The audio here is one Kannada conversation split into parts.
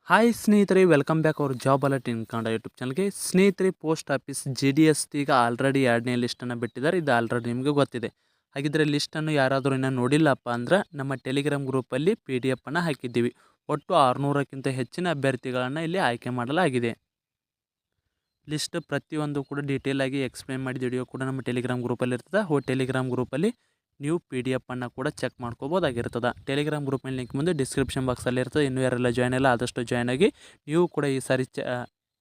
ಹಾಯ್ ಸ್ನೇಹಿತರೆ, ವೆಲ್ಕಮ್ ಬ್ಯಾಕ್ ಅವ್ರ ಜಾಬ್ ಅಲರ್ಟ್ ಇನ್ ಕನ್ನಡ ಯೂಟ್ಯೂಬ್ ಚಾನಲ್ಗೆ. ಸ್ನೇಹಿತರೆ, ಪೋಸ್ಟ್ ಆಫೀಸ್ GDS ಈಗ ಆಲ್ರೆಡಿ 2ನೇ ಲಿಸ್ಟನ್ನು ಬಿಟ್ಟಿದ್ದಾರೆ. ಇದು ಆಲ್ರೆಡಿ ನಿಮಗೆ ಗೊತ್ತಿದೆ. ಹಾಗಿದ್ರೆ ಲಿಸ್ಟನ್ನು ಯಾರಾದರೂ ಇನ್ನೂ ನೋಡಿಲ್ಲಪ್ಪ ಅಂದ್ರೆ ನಮ್ಮ ಟೆಲಿಗ್ರಾಮ್ ಗ್ರೂಪಲ್ಲಿ PDF ಅನ್ನು ಹಾಕಿದ್ದೀವಿ. ಒಟ್ಟು 600ಕ್ಕಿಂತ ಹೆಚ್ಚಿನ ಅಭ್ಯರ್ಥಿಗಳನ್ನು ಇಲ್ಲಿ ಆಯ್ಕೆ ಮಾಡಲಾಗಿದೆ. ಲಿಸ್ಟ್ ಪ್ರತಿಯೊಂದು ಕೂಡ ಡೀಟೇಲ್ ಆಗಿ ಎಕ್ಸ್ಪ್ಲೇನ್ ಮಾಡಿದ ವಿಡಿಯೋ ಕೂಡ ನಮ್ಮ ಟೆಲಿಗ್ರಾಮ್ ಗ್ರೂಪಲ್ಲಿ ಇರ್ತದೆ. ಟೆಲಿಗ್ರಾಮ್ ಗ್ರೂಪಲ್ಲಿ ನೀವು PDF ಅನ್ನು ಕೂಡ ಚೆಕ್ ಮಾಡ್ಕೋಬೋದಾಗಿರ್ತದೆ. ಟೆಲಿಗ್ರಾಮ್ ಗ್ರೂಪ್ ಮೇಲೆ ಲಿಂಕ್ ಮುಂದೆ ಡಿಸ್ಕ್ರಿಪ್ಷನ್ ಬಾಕ್ಸಲ್ಲಿ ಇರ್ತದೆ. ಇನ್ನೂ ಯಾರೆಲ್ಲ ಜಾಯ್ನ್ ಇಲ್ಲ ಆದಷ್ಟು ಜಾಯ್ನ್ ಆಗಿ ನೀವು ಕೂಡ ಈ ಸಾರಿ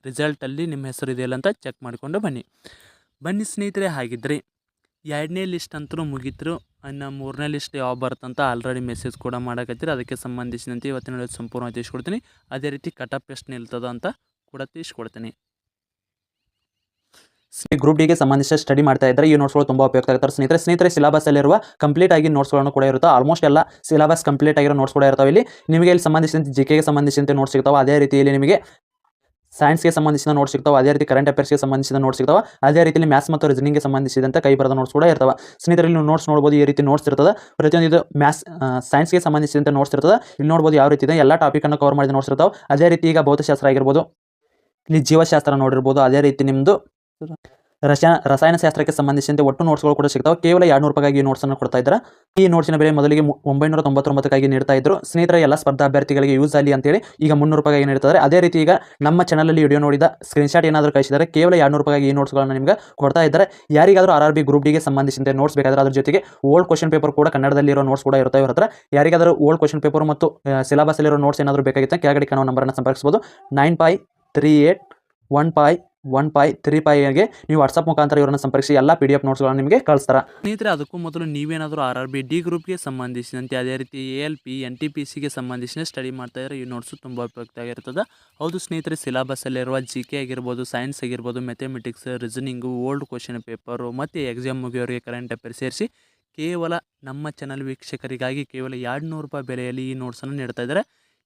ರಿಸಲ್ಟಲ್ಲಿ ನಿಮ್ಮ ಹೆಸರು ಇದೆಯಲ್ಲ ಅಂತ ಚೆಕ್ ಮಾಡಿಕೊಂಡು ಬನ್ನಿ ಸ್ನೇಹಿತರೆ. ಹಾಗಿದ್ರೆ 2ನೇ ಲಿಸ್ಟ್ ಅಂತೂ ಮುಗೀತರು. ಇನ್ನು 3ನೇ ಲಿಸ್ಟ್ ಯಾವ ಬರುತ್ತಂತ ಆಲ್ರೆಡಿ ಮೆಸೇಜ್ ಕೂಡ ಮಾಡಕತ್ತೀರಿ. ಅದಕ್ಕೆ ಸಂಬಂಧಿಸಿದಂತೆ ಇವತ್ತಿನ ಸಂಪೂರ್ಣವಾಗಿ ತಿಳಿಸ್ಕೊಡ್ತೀನಿ. ಅದೇ ರೀತಿ ಕಟಪ್ ಎಷ್ಟು ನಿಲ್ತದ ಅಂತ ಕೂಡ ತಿಳಿಸ್ಕೊಡ್ತೀನಿ. ಗ್ರೂಪ್ ಡಿಗೆ ಸಂಬಂಧಿಸಿದ ಸ್ಟಡಿ ಮಾಡ್ತಾ ಇದ್ದಾರೆ. ಈ ನೋಟ್ಸ್ಗಳು ತುಂಬಾ ಉಪಯುಕ್ತ ಆಗ್ತಾರೆ ಸ್ನೇಹಿತರೆ. ಸಿಲೆಬಸ್ ಅಲ್ಲಿರುವ ಕಂಪ್ಲೀಟ್ ಆಗಿ ನೋಟ್ಸ್ಗಳನ್ನು ಕೂಡ ಇರುತ್ತೆ. ಆಲ್ಮೋಸ್ಟ್ ಎಲ್ಲ ಸಿಲೆಬಸ್ ಕಂಪ್ಲೀಟ್ ಆಗಿರೋ ನೋಟ್ಸ್ ಕೂಡ ಇರ್ತಾವೆ. ಇಲ್ಲಿ ನಿಮಗೆ ಇಲ್ಲಿ ಸಂಬಂಧಿಸಿದಂತೆ ಜಿಕೆಗೆ ಸಂಬಂಧಿಸಿದಂತೆ ನೋಟ್ಸ್ ಸಿಗ್ತಾವೆ. ಅದೇ ರೀತಿಯಲ್ಲಿ ನಿಮಗೆ ಸೈನ್ಸ್ಗೆ ಸಂಬಂಧಿಸಿದ ನೋಟ್ಸ್ ಸಿಗ್ತಾವೆ. ಅದೇ ರೀತಿ ಕರೆಂಟ್ ಅಫೇರ್ಸ್ಗೆ ಸಂಬಂಧಿಸಿದ ನೋಟ್ಸ್ ಸಿಗ್ತಾವೆ. ಅದೇ ರೀತಿಯಲ್ಲಿ ಮ್ಯಾಥ್ಸ್ ಮತ್ತು ರೀಸನಿಂಗ್ಗೆ ಸಂಬಂಧಿಸಿದಂತೆ ಕೈ ಬರೆದ ನೋಟ್ಸ್ ಕೂಡ ಇರ್ತವೆ. ಸ್ನೇಹಿತರೆ, ನೀವು ನೋಟ್ಸ್ ನೋಡಬಹುದು. ಈ ರೀತಿ ನೋಟ್ಸ್ ಇರ್ತದೆ. ಪ್ರತಿಯೊಂದು ಇದು ಸೈನ್ಸ್ಗೆ ಸಂಬಂಧಿಸಿದಂತೆ ನೋಟ್ಸ್ ಇರ್ತದೆ. ಇಲ್ಲಿ ನೋಡಬಹುದು ಯಾವ ರೀತಿ ಇದೆ. ಎಲ್ಲ ಟಾಪಿಕ್ ಅನ್ನು ಕವರ್ ಮಾಡಿದ ನೋಟ್ಸ್ ಇರ್ತಾವೆ. ಅದೇ ರೀತಿ ಈಗ ಭೌತಶಾಸ್ತ್ರ ಆಗಿರ್ಬೋದು, ಇಲ್ಲಿ ಜೀವಶಾಸ್ತ್ರ ನೋಡಿರ್ಬೋದು. ಅದೇ ರೀತಿ ನಿಮ್ಮದು ರಸಾಯನಶಾಸ್ತ್ರಕ್ಕೆ ಸಂಬಂಧಿಸಿದಂತೆ ಒಟ್ಟು ನೋಟ್ಸ್ಗಳು ಕೂಡ ಸಿಗ್ತಾವೆ. ಕೇವಲ 200 ರೂಪಾಯಿಗಾಗಿ ಈ ನೋಟ್ಸನ್ನು ಕೊಡ್ತಾ ಇದ್ದಾರೆ. ಈ ನೋಟ್ಸಿನ ಬೆಲೆ ಮೊದಲಿಗೆ 999 ನೀಡ್ತಾ ಇದ್ರು. ಸ್ನೇಹಿತರೆ, ಎಲ್ಲ ಸ್ಪರ್ಧಾ ಅಭ್ಯರ್ಥಿಗಳಿಗೆ ಯೂಸ್ ಆಗಲಿ ಅಂತೇಳಿ ಈಗ 300 ರೂಪಾಯಿಗಾಗಿ ನೀಡ್ತಾರೆ. ಅದೇ ರೀತಿ ಈಗ ನಮ್ಮ ಚಾನಲಲ್ಲಿ ವಿಡಿಯೋ ನೋಡಿದ ಸ್ಕ್ರೀನ್ಶಾಟ್ ಏನಾದರೂ ಕಳಿಸಿದರೆ ಕೇವಲ 200 ರೂಪಾಯಿಗಾಗಿ ಈ ನೋಟ್ಸ್ಗಳನ್ನು ನಿಮಗೆ ಕೊಡ್ತಾ ಇದ್ದಾರೆ. ಯಾರಿಗಾದರೂ RRB ಗ್ರೂಪ್ ಡಿಗೆ ಸಂಬಂಧಿಸಿದಂತೆ ನೋಟ್ಸ್ ಬೇಕಾದರೆ ಅದ್ರ ಜೊತೆಗೆ ಓಲ್ಡ್ ಕ್ವಶನ್ ಪೇಪರ್ ಕೂಡ ಕನ್ನಡದಲ್ಲಿರೋ ನೋಟ್ಸ್ ಕೂಡ ಇರ್ತಾವೆ. ಇವ್ರ ಹತ್ರ ಯಾರಿಗಾದರೂ ಓಲ್ಡ್ ಕ್ವಶನ್ ಪೇಪರ್ ಮತ್ತು ಸಿಲೆಬಸ್ ಅಲ್ಲಿರೋ ನೋಟ್ಸ್ ಏನಾದರೂ ಬೇಕಾಗಿತ್ತು ಕೆಳಗಡೆ ಕಾಣುವ ನಂಬರನ್ನು ಸಂಪರ್ಕಿಸಬಹುದು. 9538151535ಗೆ ನೀವು ವಾಟ್ಸಪ್ ಮುಖಾಂತರ ಇವರನ್ನು ಸಂಪರ್ಕಿಸಿ ಎಲ್ಲ PDF ನೋಟ್ಸ್ಗಳನ್ನು ನಿಮಗೆ ಕಳಿಸ್ತಾರೆ. ಸ್ನೇಹಿತರೆ, ಅದಕ್ಕೂ ಮೊದಲು ನೀವೇನಾದರೂ RRB ಡಿ ಗ್ರೂಪ್ಗೆ ಸಂಬಂಧಿಸಿದಂತೆ ಅದೇ ರೀತಿ ALP NTPCಗೆ ಸಂಬಂಧಿಸಿದ ಸ್ಟಡಿ ಮಾಡ್ತಾ ಇದ್ರೆ ಈ ನೋಟ್ಸು ತುಂಬ ಉಪಯುಕ್ತ ಆಗಿರ್ತದೆ. ಹೌದು ಸ್ನೇಹಿತರೆ, ಸಿಲೆಬಸ್ಸಲ್ಲಿರುವ GK ಆಗಿರ್ಬೋದು, ಸೈನ್ಸ್ ಆಗಿರ್ಬೋದು, mathematics, reasoning, old question paper ಮತ್ತು ಎಕ್ಸಾಮ್ ಮುಗಿಯೋರಿಗೆ ಕರೆಂಟ್ ಅಫೇರ್ ಸೇರಿಸಿ ಕೇವಲ ನಮ್ಮ ಚಾನಲ್ ವೀಕ್ಷಕರಿಗಾಗಿ ಕೇವಲ 200 ರೂಪಾಯಿ ಬೆಲೆಯಲ್ಲಿ ಈ ನೋಟ್ಸನ್ನು ನೀಡ್ತಾ ಇದ್ದಾರೆ.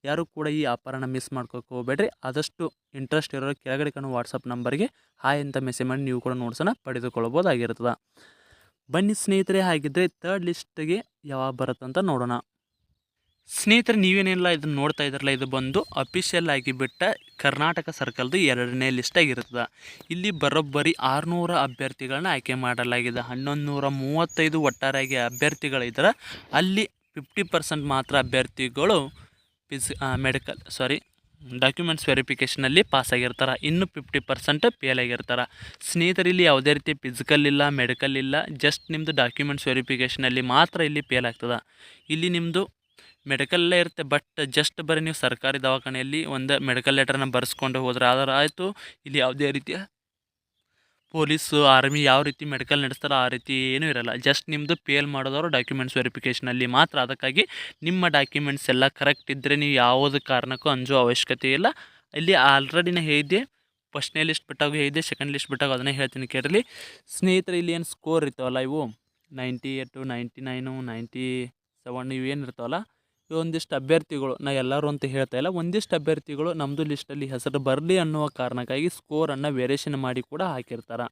ಯಾರು ಕೂಡ ಈ ಆಫರನ್ನು ಮಿಸ್ ಮಾಡ್ಕೋಕೆ ಹೋಗಬೇಡ್ರಿ. ಆದಷ್ಟು ಇಂಟ್ರೆಸ್ಟ್ ಇರೋರು ಕೆಳಗಡೆ ಕಾಣುವ ವಾಟ್ಸಪ್ ನಂಬರ್ಗೆ ಹಾಯ್ ಅಂತ ಮೆಸೇಜ್ ಮಾಡಿ ನೀವು ಕೂಡ ನೋಟ್ಸನ್ನು ಪಡೆದುಕೊಳ್ಳಬೋದಾಗಿರ್ತದೆ. ಬನ್ನಿ ಸ್ನೇಹಿತರೆ, ಹಾಗಿದ್ದರೆ 3rd ಲಿಸ್ಟ್ಗೆ ಯಾವಾಗ ಬರುತ್ತಂತ ನೋಡೋಣ. ಸ್ನೇಹಿತರೆ, ನೀವೇನಿಲ್ಲ ಇದನ್ನು ನೋಡ್ತಾ ಇದ್ರಲ್ಲ, ಇದು ಬಂದು ಅಫಿಷಿಯಲ್ ಆಗಿಬಿಟ್ಟ ಕರ್ನಾಟಕ ಸರ್ಕಲ್ದು 2ನೇ ಲಿಸ್ಟ್ ಆಗಿರ್ತದೆ. ಇಲ್ಲಿ ಬರೋಬ್ಬರಿ 600 ಅಭ್ಯರ್ಥಿಗಳನ್ನ ಆಯ್ಕೆ ಮಾಡಲಾಗಿದೆ. 1135 ಒಟ್ಟಾರೆಯಾಗಿ ಅಭ್ಯರ್ಥಿಗಳಿದ್ದಾರೆ. ಅಲ್ಲಿ 50% ಮಾತ್ರ ಅಭ್ಯರ್ಥಿಗಳು ಡಾಕ್ಯುಮೆಂಟ್ಸ್ ವೆರಿಫಿಕೇಷನಲ್ಲಿ ಪಾಸ್ ಆಗಿರ್ತಾರೆ. ಇನ್ನು 50% ಫೇಲ್ ಆಗಿರ್ತಾರೆ. ಸ್ನೇಹಿತರೆ, ಇಲ್ಲಿ ಯಾವುದೇ ರೀತಿ ಫಿಸಿಕಲ್ ಇಲ್ಲ, ಮೆಡಿಕಲ್ ಇಲ್ಲ, ಜಸ್ಟ್ ನಿಮ್ಮದು ಡಾಕ್ಯುಮೆಂಟ್ಸ್ ವೆರಿಫಿಕೇಷನಲ್ಲಿ ಮಾತ್ರ ಇಲ್ಲಿ ಫೇಲ್ ಆಗ್ತದೆ. ಇಲ್ಲಿ ನಿಮ್ಮದು ಮೆಡಿಕಲ್ಲೇ ಇರುತ್ತೆ, ಬಟ್ ಜಸ್ಟ್ ಬರೀ ನೀವು ಸರ್ಕಾರಿ ದವಾಖಾನೆಯಲ್ಲಿ ಒಂದು ಮೆಡಿಕಲ್ ಲೆಟರ್ನ ಬರೆಸ್ಕೊಂಡು ಹೋದ್ರೆ ಆದ್ರೆ ಆಯಿತು. ಇಲ್ಲಿ ಯಾವುದೇ ರೀತಿಯ ಪೊಲೀಸು, ಆರ್ಮಿ ಯಾವ ರೀತಿ ಮೆಡಿಕಲ್ ನಡೆಸ್ತಾರೋ ಆ ರೀತಿ ಏನೂ ಇರೋಲ್ಲ. ಜಸ್ಟ್ ನಿಮ್ಮದು ಫೇಲ್ ಮಾಡೋದವರು ಡಾಕ್ಯುಮೆಂಟ್ಸ್ ವೆರಿಫಿಕೇಷನಲ್ಲಿ ಮಾತ್ರ. ಅದಕ್ಕಾಗಿ ನಿಮ್ಮ ಡಾಕ್ಯುಮೆಂಟ್ಸ್ ಎಲ್ಲ ಕರೆಕ್ಟ್ ಇದ್ದರೆ ನೀವು ಯಾವುದೇ ಕಾರಣಕ್ಕೂ ಅಂಜೋ ಅವಶ್ಯಕತೆ ಇಲ್ಲ. ಇಲ್ಲಿ ಆಲ್ರೆಡಿ ನಾನು ಹೇಳಿದ್ದೆ, ಫಸ್ಟ್ನೇ ಲಿಸ್ಟ್ ಬಿಟ್ಟಾಗ ಹೇಳಿದ್ದೆ, ಸೆಕೆಂಡ್ ಲಿಸ್ಟ್ ಬಿಟ್ಟಾಗ ಅದನ್ನೇ ಹೇಳ್ತೀನಿ ಕೇಳಿರಲಿ. ಸ್ನೇಹಿತರೆ, ಇಲ್ಲಿ ಏನು ಸ್ಕೋರ್ ಇರ್ತಾವಲ್ಲ, ಇವು 98, 99, 97 ಇವೇನು ಇರ್ತಾವಲ್ಲ, ಒಂದಿಷ್ಟು ಅಭ್ಯರ್ಥಿಗಳು, ನಾ ಎಲ್ಲರೂ ಅಂತ ಹೇಳ್ತಾ ಇಲ್ಲ, ಒಂದಿಷ್ಟು ಅಭ್ಯರ್ಥಿಗಳು ನಮ್ಮದು ಲಿಸ್ಟಲ್ಲಿ ಹೆಸರು ಬರಲಿ ಅನ್ನುವ ಕಾರಣಕ್ಕಾಗಿ ಸ್ಕೋರನ್ನು ವೇರಿಯೇಷನ್ ಮಾಡಿ ಕೂಡ ಹಾಕಿರ್ತಾರೆ.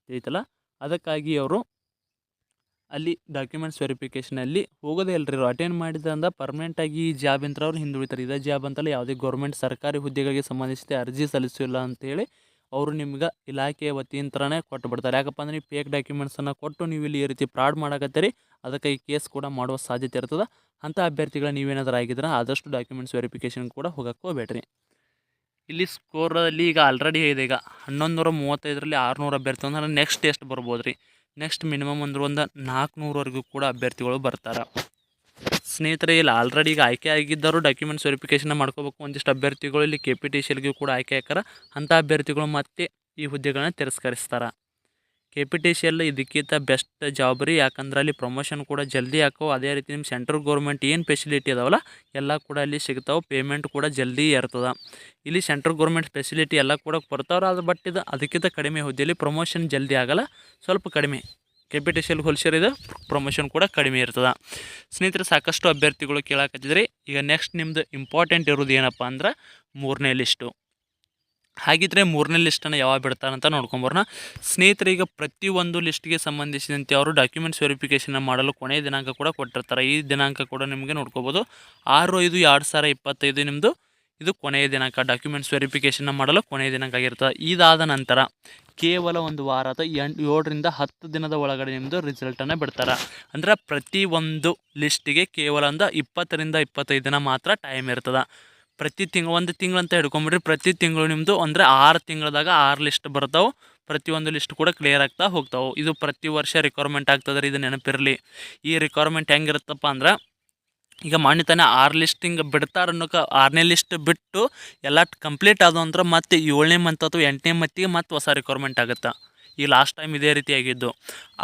ತಿಳಿತಲ್ಲ, ಅದಕ್ಕಾಗಿ ಅವರು ಅಲ್ಲಿ ಡಾಕ್ಯುಮೆಂಟ್ಸ್ ವೆರಿಫಿಕೇಷನಲ್ಲಿ ಹೋಗೋದೇ ಇಲ್ಲರಿ. ಅಟೆಂಡ್ ಮಾಡಿದ್ರಿಂದ ಪರ್ಮನೆಂಟಾಗಿ ಈ ಜಾಬ್ ಅಂತ ಅವ್ರು ಹಿಂದುಳಿತಾರೆ. ಇದೇ ಜಾಬ್ ಅಂತಲ್ಲ, ಯಾವುದೇ ಗೌರ್ಮೆಂಟ್ ಸರ್ಕಾರಿ ಹುದ್ದೆಗಳಿಗೆ ಸಂಬಂಧಿಸಿದ ಅರ್ಜಿ ಸಲ್ಲಿಸಿಲ್ಲ ಅಂತೇಳಿ ಅವರು ನಿಮ್ಗೆ ಇಲಾಖೆಯ ವತಿಯಿಂದನೇ ಕೊಟ್ಟು ಬಿಡ್ತಾರೆ. ಯಾಕಪ್ಪ ಅಂದರೆ ನೀವು ಫೇಕ್ ಡಾಕ್ಯುಮೆಂಟ್ಸನ್ನು ಕೊಟ್ಟು ನೀವು ಇಲ್ಲಿ ಈ ರೀತಿ ಫ್ರಾಡ್ ಮಾಡಕತ್ತೀರಿ, ಅದಕ್ಕೆ ಈ ಕೇಸ್ ಕೂಡ ಮಾಡುವ ಸಾಧ್ಯತೆ ಇರ್ತದೆ. ಅಂಥ ಅಭ್ಯರ್ಥಿಗಳು ನೀವೇನಾದರೂ ಆಗಿದ್ರೆ ಆದಷ್ಟು ಡಾಕ್ಯುಮೆಂಟ್ಸ್ ವೆರಿಫಿಕೇಷನ್ ಕೂಡ ಹೋಗಕ್ಕೆ ಹೋಗಬೇಡ್ರಿ. ಇಲ್ಲಿ ಸ್ಕೋರಲ್ಲಿ ಈಗ ಆಲ್ರೆಡಿ ಇದೆ, ಈಗ 1135ರಲ್ಲಿ 600 ಅಭ್ಯರ್ಥಿ ಅಂದ್ರೆ ನೆಕ್ಸ್ಟ್ ಎಷ್ಟು ಬರ್ಬೋದು ರೀ? ನೆಕ್ಸ್ಟ್ ಮಿನಿಮಮ್ ಅಂದ್ರೆ ಒಂದು 400ವರೆಗೂ ಕೂಡ ಅಭ್ಯರ್ಥಿಗಳು ಬರ್ತಾರೆ. ಸ್ನೇಹಿತರೆ, ಇಲ್ಲಿ ಆಲ್ರೆಡಿ ಈಗ ಆಯ್ಕೆ ಆಗಿದ್ದರು ಡಾಕ್ಯುಮೆಂಟ್ಸ್ ವೆರಿಫಿಕೇಷನ್ ಮಾಡ್ಕೋಬೇಕು. ಒಂದಿಷ್ಟು ಅಭ್ಯರ್ಥಿಗಳು ಇಲ್ಲಿ KPTCLಗೂ ಕೂಡ ಆಯ್ಕೆ ಹಾಕಾರ. ಅಂಥ ಅಭ್ಯರ್ಥಿಗಳು ಮತ್ತೆ ಈ ಹುದ್ದೆಗಳನ್ನ ತಿರಸ್ಕರಿಸ್ತಾರೆ. KPTCL ಇದಕ್ಕಿಂತ ಬೆಸ್ಟ್ ಜಾಬ್ ರೀ. ಯಾಕಂದ್ರೆ ಅಲ್ಲಿ ಪ್ರಮೋಷನ್ ಕೂಡ ಜಲ್ದಿ ಹಾಕೋ. ಅದೇ ರೀತಿ ನಿಮ್ಮ ಸೆಂಟ್ರಲ್ ಗೌರ್ಮೆಂಟ್ ಏನು ಫೆಸಿಲಿಟಿ ಅದಾವಲ್ಲ ಎಲ್ಲ ಕೂಡ ಅಲ್ಲಿ ಸಿಗ್ತಾವೆ. ಪೇಮೆಂಟ್ ಕೂಡ ಜಲ್ದಿ ಇರ್ತದೆ. ಇಲ್ಲಿ ಸೆಂಟ್ರಲ್ ಗೌರ್ಮೆಂಟ್ ಫೆಸಿಲಿಟಿ ಎಲ್ಲ ಕೂಡ ಕೊಡ್ತಾವ್ರೆ. ಅದು ಬಟ್ ಇದು ಅದಕ್ಕಿಂತ ಕಡಿಮೆ ಹುದ್ದೆಯಲ್ಲಿ ಪ್ರಮೋಷನ್ ಜಲ್ದಿ ಆಗಲ್ಲ, ಸ್ವಲ್ಪ ಕಡಿಮೆ. KPTCL ಹೋಲಿಸಿದ್ರೆ ಪ್ರಮೋಷನ್ ಕೂಡ ಕಡಿಮೆ ಇರ್ತದೆ. ಸ್ನೇಹಿತರೆ, ಸಾಕಷ್ಟು ಅಭ್ಯರ್ಥಿಗಳು ಕೇಳಾಕತ್ತಿದ್ರಿ. ಈಗ ನೆಕ್ಸ್ಟ್ ನಿಮ್ಮದು ಇಂಪಾರ್ಟೆಂಟ್ ಇರೋದು ಏನಪ್ಪ ಅಂದ್ರೆ 3ನೇ ಲಿಸ್ಟು. ಹಾಗಿದ್ರೆ 3ನೇ ಲಿಸ್ಟನ್ನು ಯಾವಾಗ ಬಿಡ್ತಾರಂತ ನೋಡ್ಕೊಂಬರೋಣ. ಸ್ನೇಹಿತರೆ, ಈಗ ಪ್ರತಿಯೊಂದು ಲಿಸ್ಟ್ಗೆ ಸಂಬಂಧಿಸಿದಂತೆ ಅವರು ಡಾಕ್ಯುಮೆಂಟ್ಸ್ ವೆರಿಫಿಕೇಷನ್ ಮಾಡಲು ಕೊನೆಯ ದಿನಾಂಕ ಕೂಡ ಕೊಟ್ಟಿರ್ತಾರೆ. ಈ ದಿನಾಂಕ ಕೂಡ ನಿಮಗೆ ನೋಡ್ಕೋಬೋದು. 6/5/2025 ನಿಮ್ಮದು ಇದು ಕೊನೆಯ ದಿನಾಂಕ, ಡಾಕ್ಯುಮೆಂಟ್ಸ್ ವೆರಿಫಿಕೇಷನ್ನ ಮಾಡಲು ಕೊನೆಯ ದಿನಾಂಕ ಆಗಿರ್ತದೆ. ಇದಾದ ನಂತರ ಕೇವಲ ಒಂದು ವಾರ ಅಥವಾ 7ರಿಂದ 10 ದಿನದ ಒಳಗಡೆ ನಿಮ್ಮದು ರಿಸಲ್ಟನ್ನು ಬಿಡ್ತಾರೆ. ಅಂದ್ರೆ ಪ್ರತಿ ಒಂದು ಲಿಸ್ಟಿಗೆ ಕೇವಲ ಒಂದು 20ರಿಂದ 25 ದಿನ ಮಾತ್ರ ಟೈಮ್ ಇರ್ತದೆ. ಪ್ರತಿ ತಿಂಗಳು, ಒಂದು ತಿಂಗಳು ಅಂತ ಹಿಡ್ಕೊಂಬಿಡ್ರಿ, ಪ್ರತಿ ತಿಂಗಳು ನಿಮ್ಮದು ಅಂದರೆ 6 ತಿಂಗಳದಾಗ 6 ಲಿಸ್ಟ್ ಬರ್ತಾವೆ. ಪ್ರತಿಯೊಂದು ಲಿಸ್ಟ್ ಕೂಡ ಕ್ಲಿಯರ್ ಆಗ್ತಾ ಹೋಗ್ತಾವೆ. ಇದು ಪ್ರತಿ ವರ್ಷ ರಿಕ್ವೈರ್ಮೆಂಟ್ ಆಗ್ತದೆ ರೀ, ಇದು ನೆನಪಿರಲಿ. ಈ ರಿಕ್ವೈರ್ಮೆಂಟ್ ಹೆಂಗಿರುತ್ತಪ್ಪ ಅಂದ್ರೆ, ಈಗ ಮಾನ್ಯತಾನೆ 6 ಲಿಸ್ಟಿಂಗ್ ಬಿಡ್ತಾರೆ ಅನ್ನೋಕೆ 6ನೇ ಲಿಸ್ಟ್ ಬಿಟ್ಟು ಎಲ್ಲ ಕಂಪ್ಲೀಟ್ ಆದವು ಅಂದ್ರೆ ಮತ್ತೆ 7ನೇ ಮಂತ್ ಅಥವಾ 8ನೇ ಮಂತಿಗೆ ಮತ್ತೆ ಹೊಸ ರಿಕ್ವೈರ್ಮೆಂಟ್ ಆಗುತ್ತೆ. ಈ ಲಾಸ್ಟ್ ಟೈಮ್ ಇದೇ ರೀತಿ ಆಗಿದ್ದು.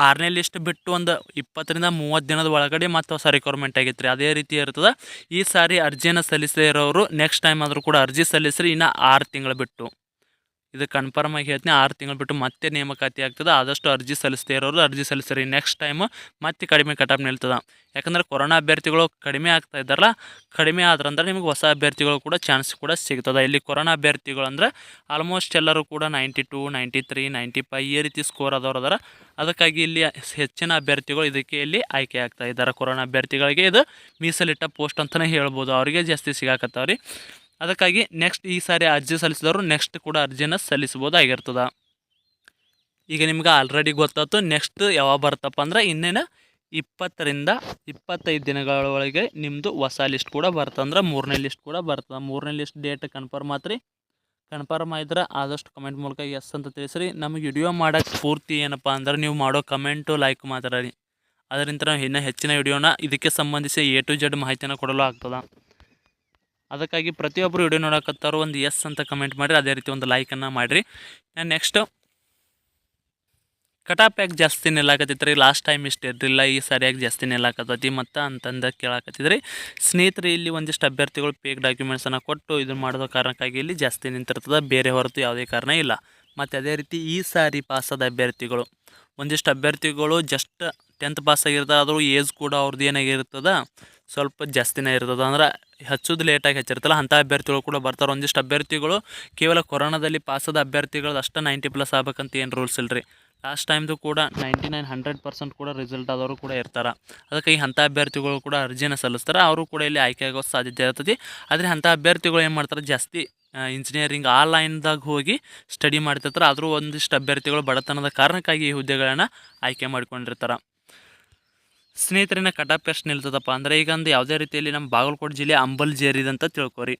6ನೇ ಲಿಸ್ಟ್ ಬಿಟ್ಟು ಒಂದು 20ರಿಂದ 30 ದಿನದ ಒಳಗಡೆ ಮತ್ತೆ ಹೊಸ ರಿಕ್ವೈರ್ಮೆಂಟ್ ಆಗಿತ್ತು ರೀ. ಅದೇ ರೀತಿ ಇರ್ತದೆ. ಈ ಸಾರಿ ಅರ್ಜಿಯನ್ನು ಸಲ್ಲಿಸದೇ ಇರೋರು ನೆಕ್ಸ್ಟ್ ಟೈಮ್ ಆದರೂ ಕೂಡ ಅರ್ಜಿ ಸಲ್ಲಿಸ್ರಿ, ಇನ್ನು 6 ತಿಂಗಳು ಬಿಟ್ಟು. ಇದು ಕನ್ಫರ್ಮ್ ಆಗಿ ಹೇಳ್ತೀನಿ, 6 ತಿಂಗಳು ಬಿಟ್ಟು ಮತ್ತೆ ನೇಮಕಾತಿ ಆಗ್ತದೆ. ಆದಷ್ಟು ಅರ್ಜಿ ಸಲ್ಲಿಸದೇ ಇರೋರು ಅರ್ಜಿ ಸಲ್ಲಿಸ್ರಿ. ನೆಕ್ಸ್ಟ್ ಟೈಮ್ ಮತ್ತೆ ಕಡಿಮೆ ಕಟಾಪ್ ನಿಲ್ತದೆ. ಯಾಕಂದ್ರೆ ಕೊರೋನಾ ಅಭ್ಯರ್ಥಿಗಳು ಕಡಿಮೆ ಆಗ್ತಾ ಇದ್ದಾರಲ್ಲ, ಕಡಿಮೆ ಆದ್ರಂದ್ರೆ ನಿಮಗೆ ಹೊಸ ಅಭ್ಯರ್ಥಿಗಳು ಕೂಡ ಚಾನ್ಸ್ ಕೂಡ ಸಿಗ್ತದೆ. ಇಲ್ಲಿ ಕೊರೋನಾ ಅಭ್ಯರ್ಥಿಗಳು ಅಂದರೆ ಆಲ್ಮೋಸ್ಟ್ ಎಲ್ಲರೂ ಕೂಡ 92, 93, 95 ಈ ರೀತಿ ಸ್ಕೋರ್ ಆದವ್ರು ಅದಾರ. ಅದಕ್ಕಾಗಿ ಇಲ್ಲಿ ಹೆಚ್ಚಿನ ಅಭ್ಯರ್ಥಿಗಳು ಇದಕ್ಕೆ ಇಲ್ಲಿ ಆಯ್ಕೆ ಆಗ್ತಾ ಇದ್ದಾರೆ. ಕೊರೋನಾ ಅಭ್ಯರ್ಥಿಗಳಿಗೆ ಇದು ಮೀಸಲಿಟ್ಟ ಪೋಸ್ಟ್ ಅಂತಲೇ ಹೇಳ್ಬೋದು, ಅವರಿಗೆ ಜಾಸ್ತಿ ಸಿಗಾಕತ್ತಾವ್ರಿ. ಅದಕ್ಕಾಗಿ ನೆಕ್ಸ್ಟ್ ಈ ಸಾರಿ ಅರ್ಜಿ ಸಲ್ಲಿಸಿದವರು ನೆಕ್ಸ್ಟ್ ಕೂಡ ಅರ್ಜಿಯನ್ನು ಸಲ್ಲಿಸ್ಬೋದಾಗಿರ್ತದೆ. ಈಗ ನಿಮ್ಗೆ ಆಲ್ರೆಡಿ ಗೊತ್ತಾಯ್ತು ನೆಕ್ಸ್ಟ್ ಯಾವಾಗ ಬರ್ತಪ್ಪ ಅಂದ್ರೆ ಇನ್ನೇನು 20ರಿಂದ 25 ದಿನಗಳ ಒಳಗೆ ನಿಮ್ಮದು ಹೊಸ ಲಿಸ್ಟ್ ಕೂಡ ಬರ್ತದೆ. ಅಂದ್ರೆ 3ನೇ ಲಿಸ್ಟ್ ಕೂಡ ಬರ್ತದೆ. 3ನೇ ಲಿಸ್ಟ್ ಡೇಟ್ ಕನ್ಫರ್ಮ್ ಆತ್ರಿ. ಕನ್ಫರ್ಮ್ ಆಯ್ದ್ರೆ ಆದಷ್ಟು ಕಮೆಂಟ್ ಮೂಲಕ ಎಸ್ ಅಂತ ತಿಳಿಸ್ರಿ. ನಮಗೆ ವಿಡಿಯೋ ಮಾಡೋಕ್ಕೆ ಪೂರ್ತಿ ಏನಪ್ಪ ಅಂದ್ರೆ ನೀವು ಮಾಡೋ ಕಮೆಂಟು, ಲೈಕ್ ಮಾತಾಡಿ. ಅದರಿಂದ ನಾವು ಇನ್ನೂ ಹೆಚ್ಚಿನ ವಿಡಿಯೋನ ಇದಕ್ಕೆ ಸಂಬಂಧಿಸಿ A to Z ಮಾಹಿತಿಯನ್ನು ಕೊಡಲು ಆಗ್ತದೆ. ಅದಕ್ಕಾಗಿ ಪ್ರತಿಯೊಬ್ಬರು ವಿಡಿಯೋ ನೋಡಕತ್ತಾರು ಒಂದು ಎಸ್ ಅಂತ ಕಮೆಂಟ್ ಮಾಡಿರಿ. ಅದೇ ರೀತಿ ಒಂದು ಲೈಕನ್ನು ಮಾಡಿರಿ. ನೆಕ್ಸ್ಟ್ ಕಟಾಪ್ ಯಾಕೆ ಜಾಸ್ತಿ ನಿಲ್ಲಾಕತ್ತೈತೆ ರೀ, ಲಾಸ್ಟ್ ಟೈಮ್ ಇಷ್ಟು ಇರಲಿಲ್ಲ, ಈ ಸರಿಯಾಗಿ ಜಾಸ್ತಿ ನಿಲ್ಲಾಕತ್ತೈತಿ ಮತ್ತು ಅಂತಂದು ಕೇಳಾಕತ್ತಿದ್ರಿ. ಸ್ನೇಹಿತರೆ, ಇಲ್ಲಿ ಒಂದಿಷ್ಟು ಅಭ್ಯರ್ಥಿಗಳು ಫೇಕ್ ಡಾಕ್ಯುಮೆಂಟ್ಸನ್ನು ಕೊಟ್ಟು ಇದನ್ನು ಮಾಡೋದ ಕಾರಣಕ್ಕಾಗಿ ಇಲ್ಲಿ ಜಾಸ್ತಿ ನಿಂತಿರ್ತದೆ, ಬೇರೆ ಹೊರತು ಯಾವುದೇ ಕಾರಣ ಇಲ್ಲ. ಮತ್ತು ಅದೇ ರೀತಿ ಈ ಸಾರಿ ಪಾಸಾದ ಅಭ್ಯರ್ಥಿಗಳು, ಒಂದಿಷ್ಟು ಅಭ್ಯರ್ಥಿಗಳು ಜಸ್ಟ್ 10th ಪಾಸ್ ಆಗಿರ್ತಾರೆ, ಆದರೂ ಏಜ್ ಕೂಡ ಅವ್ರದ್ದು ಏನಾಗಿರ್ತದೆ ಸ್ವಲ್ಪ ಜಾಸ್ತಿನೇ ಇರ್ತದೆ. ಅಂದ್ರೆ ಹಚ್ಚೋದು ಲೇಟಾಗಿ ಹಚ್ಚಿರ್ತಲ್ಲ, ಅಂಥ ಅಭ್ಯರ್ಥಿಗಳು ಕೂಡ ಬರ್ತಾರೆ. ಒಂದಿಷ್ಟು ಅಭ್ಯರ್ಥಿಗಳು ಕೇವಲ ಕೊರೋನಾದಲ್ಲಿ ಪಾಸಾದ ಅಭ್ಯರ್ಥಿಗಳು ಅಷ್ಟೇ 90+ ಆಗ್ಬೇಕಂತ ಏನು ರೂಲ್ಸ್ ಇಲ್ಲ ರೀ. ಲಾಸ್ಟ್ ಟೈಮ್ದು ಕೂಡ 99-100% ಕೂಡ ರಿಸಲ್ಟ್ ಆದವರು ಕೂಡ ಇರ್ತಾರೆ. ಅದಕ್ಕಾಗಿ ಅಂಥ ಅಭ್ಯರ್ಥಿಗಳು ಕೂಡ ಅರ್ಜಿಯನ್ನು ಸಲ್ಲಿಸ್ತಾರೆ, ಅವರು ಕೂಡ ಇಲ್ಲಿ ಆಯ್ಕೆ ಆಗೋ ಸಾಧ್ಯತೆ ಇರ್ತದೆ. ಆದರೆ ಅಂಥ ಅಭ್ಯರ್ಥಿಗಳು ಏನು ಮಾಡ್ತಾರೆ, ಜಾಸ್ತಿ ಇಂಜಿನಿಯರಿಂಗ್ ಆ ಲೈನ್ದಾಗ ಹೋಗಿ ಸ್ಟಡಿ ಮಾಡ್ತಿರ್ತಾರೆ. ಆದರೂ ಒಂದಿಷ್ಟು ಅಭ್ಯರ್ಥಿಗಳು ಬಡತನದ ಕಾರಣಕ್ಕಾಗಿ ಈ ಹುದ್ದೆಗಳನ್ನು ಆಯ್ಕೆ ಮಾಡ್ಕೊಂಡಿರ್ತಾರೆ. ಸ್ನೇಹಿತರಿನ ಕಟಾಪ್ ಎಷ್ಟು ನಿಲ್ತದಪ್ಪ ಅಂದರೆ, ಈಗ ಒಂದು ಯಾವುದೇ ರೀತಿಯಲ್ಲಿ ನಮ್ಮ ಬಾಗಲಕೋಟೆ ಜಿಲ್ಲೆ ಅಂಬಲ್ಜೇರಿ ಅಂತ ತಿಳ್ಕೊರಿ.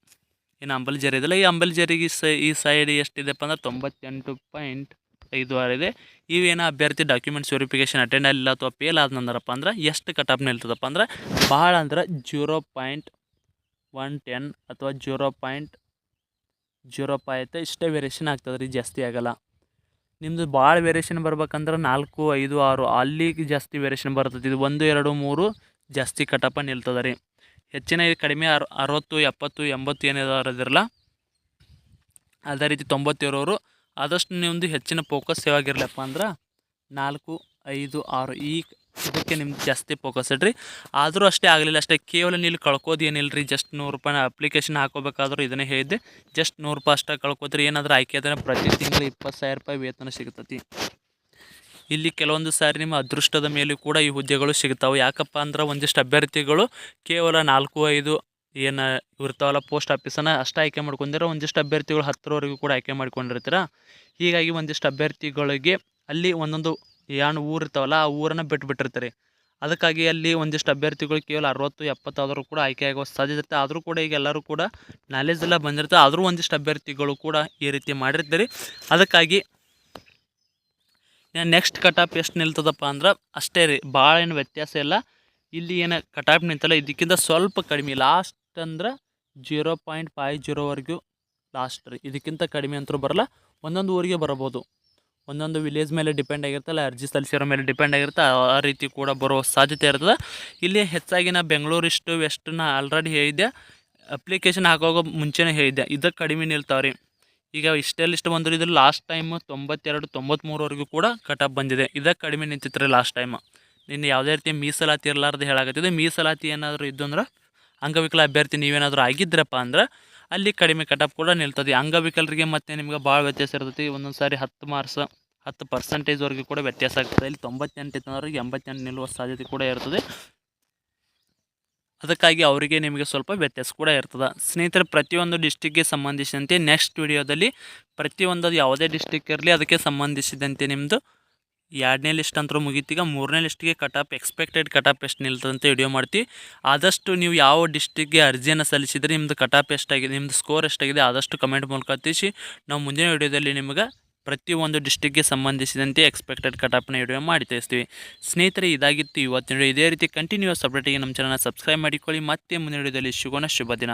ಇನ್ನು ಅಂಬಲ್ಜೇರಿ ಇದೆಲ್ಲ, ಈ ಅಂಬಲ್ಜೇರಿಗೆ ಈ ಸೈಡ್ ಎಷ್ಟಿದೆಪ್ಪ ಅಂದ್ರೆ 98.56 ಇದೆ. ಇವೇನೋ ಅಭ್ಯರ್ಥಿ ಡಾಕ್ಯುಮೆಂಟ್ಸ್ ವೆರಿಫಿಕೇಷನ್ ಅಟೆಂಡ್ ಆಗಿಲ್ಲ ಅಥವಾ ಫೇಲ್ ಆದ್ನಂದ್ರಪ್ಪ ಅಂದ್ರೆ ಎಷ್ಟು ಕಟಾಪ್ ನಿಲ್ತದಪ್ಪ ಅಂದ್ರೆ, ಭಾಳ ಅಂದ್ರೆ 0.110 ಅಥವಾ 0.05 ಇಷ್ಟೇ ವೇರಿಯೇಷನ್ ಆಗ್ತದೆ ರೀ, ಜಾಸ್ತಿ ಆಗಲ್ಲ. ನಿಮ್ಮದು ಭಾಳ ವೇರಿಯೇಷನ್ ಬರ್ಬೇಕಂದ್ರೆ 4, 5, 6 ಅಲ್ಲಿಗೆ ಜಾಸ್ತಿ ವೇರಿಯೇಷನ್ ಬರ್ತದೆ. ಇದು 1, 2, 3 ಜಾಸ್ತಿ ಕಟಾಪ ನಿಲ್ತದೆ ರೀ. ಹೆಚ್ಚಿನ ಕಡಿಮೆ 60, 70, 80 ಏನಿದಾರದಿರಲ್ಲ, ಅದೇ ರೀತಿ 90 ಇರೋರು ಆದಷ್ಟು ನಿಮ್ಮದು ಹೆಚ್ಚಿನ ಫೋಕಸ್ ಯಾವಾಗಿರಲಪ್ಪ ಅಂದ್ರೆ 4, 5, 6 ಇದಕ್ಕೆ ನಿಮ್ದು ಜಾಸ್ತಿ ಫೋಕಸ್ ಇಡ್ರಿ. ಆದರೂ ಅಷ್ಟೇ ಆಗಲಿಲ್ಲ ಅಷ್ಟೇ, ಕೇವಲ ನೀವು ಕಳ್ಕೋದು ಏನಿಲ್ಲ ರೀ. ಜಸ್ಟ್ 100 ರೂಪಾಯಿನ ಅಪ್ಲಿಕೇಶನ್ ಹಾಕೋಬೇಕಾದ್ರೂ ಇದನ್ನೇ ಹೇಳಿದ್ದೆ, ಜಸ್ಟ್ 100 ರೂಪಾಯಿ ಅಷ್ಟೇ ಕಳ್ಕೊತ್ರಿ. ಏನಾದರೂ ಆಯ್ಕೆ ಆದರೆ ಪ್ರತಿ ತಿಂಗಳು 20,000 ರೂಪಾಯಿ ವೇತನ ಸಿಗ್ತತಿ. ಇಲ್ಲಿ ಕೆಲವೊಂದು ಸಾರಿ ನಿಮ್ಮ ಅದೃಷ್ಟದ ಮೇಲೂ ಕೂಡ ಈ ಹುದ್ದೆಗಳು ಸಿಗ್ತಾವೆ. ಯಾಕಪ್ಪ ಅಂದ್ರೆ ಒಂದಿಷ್ಟು ಅಭ್ಯರ್ಥಿಗಳು ಕೇವಲ 4, 5 ಏನು ಇರ್ತಾವಲ್ಲ ಪೋಸ್ಟ್ ಆಫೀಸನ್ನು ಅಷ್ಟೇ ಆಯ್ಕೆ ಮಾಡ್ಕೊಂಡಿರೋ, ಒಂದಿಷ್ಟು ಅಭ್ಯರ್ಥಿಗಳು 10ರವರೆಗೂ ಕೂಡ ಆಯ್ಕೆ ಮಾಡ್ಕೊಂಡಿರ್ತೀರ. ಹೀಗಾಗಿ ಒಂದಿಷ್ಟು ಅಭ್ಯರ್ಥಿಗಳಿಗೆ ಅಲ್ಲಿ ಒಂದೊಂದು ಏನು ಊರು ಇರ್ತಾವಲ್ಲ ಆ ಊರನ್ನು ಬಿಟ್ಬಿಟ್ಟಿರ್ತಾರೆ. ಅದಕ್ಕಾಗಿ ಅಲ್ಲಿ ಒಂದಿಷ್ಟು ಅಭ್ಯರ್ಥಿಗಳು ಕೇವಲ 60, 70 ಆದರೂ ಕೂಡ ಆಯ್ಕೆ ಆಗೋ ಸಾಧ್ಯತೆ ಇರುತ್ತೆ. ಆದರೂ ಕೂಡ ಈಗ ಎಲ್ಲರೂ ಕೂಡ ನಾಲೆಜ್ ಎಲ್ಲ ಬಂದಿರುತ್ತೆ. ಆದರೂ ಒಂದಿಷ್ಟು ಅಭ್ಯರ್ಥಿಗಳು ಕೂಡ ಈ ರೀತಿ ಮಾಡಿರ್ತಾರೆ. ಅದಕ್ಕಾಗಿ ನೆಕ್ಸ್ಟ್ ಕಟಾಪ್ ಎಷ್ಟು ನಿಲ್ತದಪ್ಪ ಅಂದ್ರೆ ಅಷ್ಟೇ ರೀ, ಭಾಳ ಏನು ವ್ಯತ್ಯಾಸ ಇಲ್ಲ. ಇಲ್ಲಿ ಏನು ಕಟಾಪ್ ನಿಂತಲ್ಲ ಇದಕ್ಕಿಂತ ಸ್ವಲ್ಪ ಕಡಿಮೆ, ಲಾಸ್ಟ್ ಅಂದ್ರೆ 0.50ವರೆಗೂ ಲಾಸ್ಟ್ ರೀ. ಇದಕ್ಕಿಂತ ಕಡಿಮೆ ಅಂತೂ ಬರಲ್ಲ. ಒಂದೊಂದು ಊರಿಗೆ ಬರಬೋದು, ಒಂದೊಂದು ವಿಲೇಜ್ ಮೇಲೆ ಡಿಪೆಂಡ್ ಆಗಿರ್ತಲ್ಲ, ಅರ್ಜಿ ಸಲ್ಲಿಸಿರೋ ಮೇಲೆ ಡಿಪೆಂಡ್ ಆಗಿರುತ್ತೆ. ಆ ರೀತಿ ಕೂಡ ಬರೋ ಸಾಧ್ಯತೆ ಇರ್ತದೆ. ಇಲ್ಲಿ ಹೆಚ್ಚಾಗಿ ನಾ ಬೆಂಗಳೂರು ಇಷ್ಟು ವೆಸ್ಟನ್ನ ಆಲ್ರೆಡಿ ಹೇಳಿದ್ದೆ, ಅಪ್ಲಿಕೇಶನ್ ಹಾಕೋಗೋ ಮುಂಚೆನೇ ಹೇಳಿದ್ದೆ, ಇದಕ್ಕೆ ಕಡಿಮೆ ನಿಲ್ತಾವೆ ರೀ. ಈಗ ಇಷ್ಟೆಲ್ಲಿಷ್ಟು ಬಂದರೂ ಇದ್ರ ಲಾಸ್ಟ್ ಟೈಮ್ 92, 93ವರೆಗೂ ಕೂಡ ಕಟಾಪ್ ಬಂದಿದೆ. ಇದಕ್ಕೆ ಕಡಿಮೆ ನಿಂತಿತ್ತು ರೀ ಲಾಸ್ಟ್ ಟೈಮ್. ನಿನ್ನ ಯಾವುದೇ ರೀತಿ ಮೀಸಲಾತಿ ಇರಲಾರ್ದು ಹೇಳಾಕತ್ತಿದೆ. ಮೀಸಲಾತಿ ಏನಾದರೂ ಇದ್ದು ಅಂದ್ರೆ ಅಂಗವಿಕಲ ಅಭ್ಯರ್ಥಿ ನೀವೇನಾದರೂ ಆಗಿದ್ರಪ್ಪ ಅಂದ್ರೆ ಅಲ್ಲಿ ಕಡಿಮೆ ಕಟಾಪ್ ಕೂಡ ನಿಲ್ತದೆ. ಅಂಗವಿಕಲರಿಗೆ ಮತ್ತು ನಿಮ್ಗೆ ಭಾಳ ವ್ಯತ್ಯಾಸ ಇರ್ತೈತಿ. ಒಂದೊಂದು ಸಾರಿ 10 ಮಾರ್ಕ್ಸ್ 10% ಕೂಡ ವ್ಯತ್ಯಾಸ ಆಗ್ತದೆ. ಇಲ್ಲಿ 98 ಇತ್ತಂದ್ರೆ 88 ನಿಲ್ಲುವ ಸಾಧ್ಯತೆ ಕೂಡ ಇರ್ತದೆ. ಅದಕ್ಕಾಗಿ ಅವರಿಗೆ ನಿಮಗೆ ಸ್ವಲ್ಪ ವ್ಯತ್ಯಾಸ ಕೂಡ ಇರ್ತದೆ. ಸ್ನೇಹಿತರೆ, ಪ್ರತಿಯೊಂದು ಡಿಸ್ಟಿಕ್ಗೆ ಸಂಬಂಧಿಸಿದಂತೆ ನೆಕ್ಸ್ಟ್ ವಿಡಿಯೋದಲ್ಲಿ ಪ್ರತಿಯೊಂದು ಯಾವುದೇ ಡಿಸ್ಟಿಕ್ ಇರಲಿ ಅದಕ್ಕೆ ಸಂಬಂಧಿಸಿದಂತೆ ನಿಮ್ಮದು 2ನೇ ಲಿಸ್ಟ್ ಅಂತೂ ಮುಗೀತೀಗ 3ನೇ ಲಿಸ್ಟ್ಗೆ ಎಕ್ಸ್ಪೆಕ್ಟೆಡ್ ಕಟಾಪ್ ಎಷ್ಟು ನಿಲ್ತದಂತೆ ವಿಡಿಯೋ ಮಾಡ್ತೀವಿ. ಆದಷ್ಟು ನೀವು ಯಾವ ಡಿಸ್ಟಿಕ್ಗೆ ಅರ್ಜಿಯನ್ನು ಸಲ್ಲಿಸಿದರೆ ನಿಮ್ಮದು ಕಟಾಪ್ ಎಷ್ಟಾಗಿದೆ, ನಿಮ್ಮದು ಸ್ಕೋರ್ ಎಷ್ಟಾಗಿದೆ ಆದಷ್ಟು ಕಮೆಂಟ್ ಮೂಲಕ ತಿಳಿಸಿ. ನಾವು ಮುಂದಿನ ವಿಡಿಯೋದಲ್ಲಿ ನಿಮಗೆ ಪ್ರತಿಯೊಂದು ಡಿಸ್ಟಿಕ್ಗೆ ಸಂಬಂಧಿಸಿದಂತೆ ಎಕ್ಸ್ಪೆಕ್ಟೆಡ್ ಕಟಾಪ್ನ ವಿಡಿಯೋ ಮಾಡಿ ತಿಳಿಸ್ತೀವಿ. ಸ್ನೇಹಿತರೆ, ಇದಾಗಿತ್ತು ಇವತ್ತಿನ ವಿಡಿಯೋ. ಇದೇ ರೀತಿ ಕಂಟಿನ್ಯೂಸ್ ಅಪ್ಡೇಟಿಗೆ ನಮ್ಮ ಚಾನಲ್ನ ಸಬ್ಸ್ಕ್ರೈಬ್ ಮಾಡಿಕೊಳ್ಳಿ. ಮತ್ತೆ ಮುಂದಿನ ವಿಡಿಯೋದಲ್ಲಿ ಸಿಗೋಣ. ಶುಭ ದಿನ.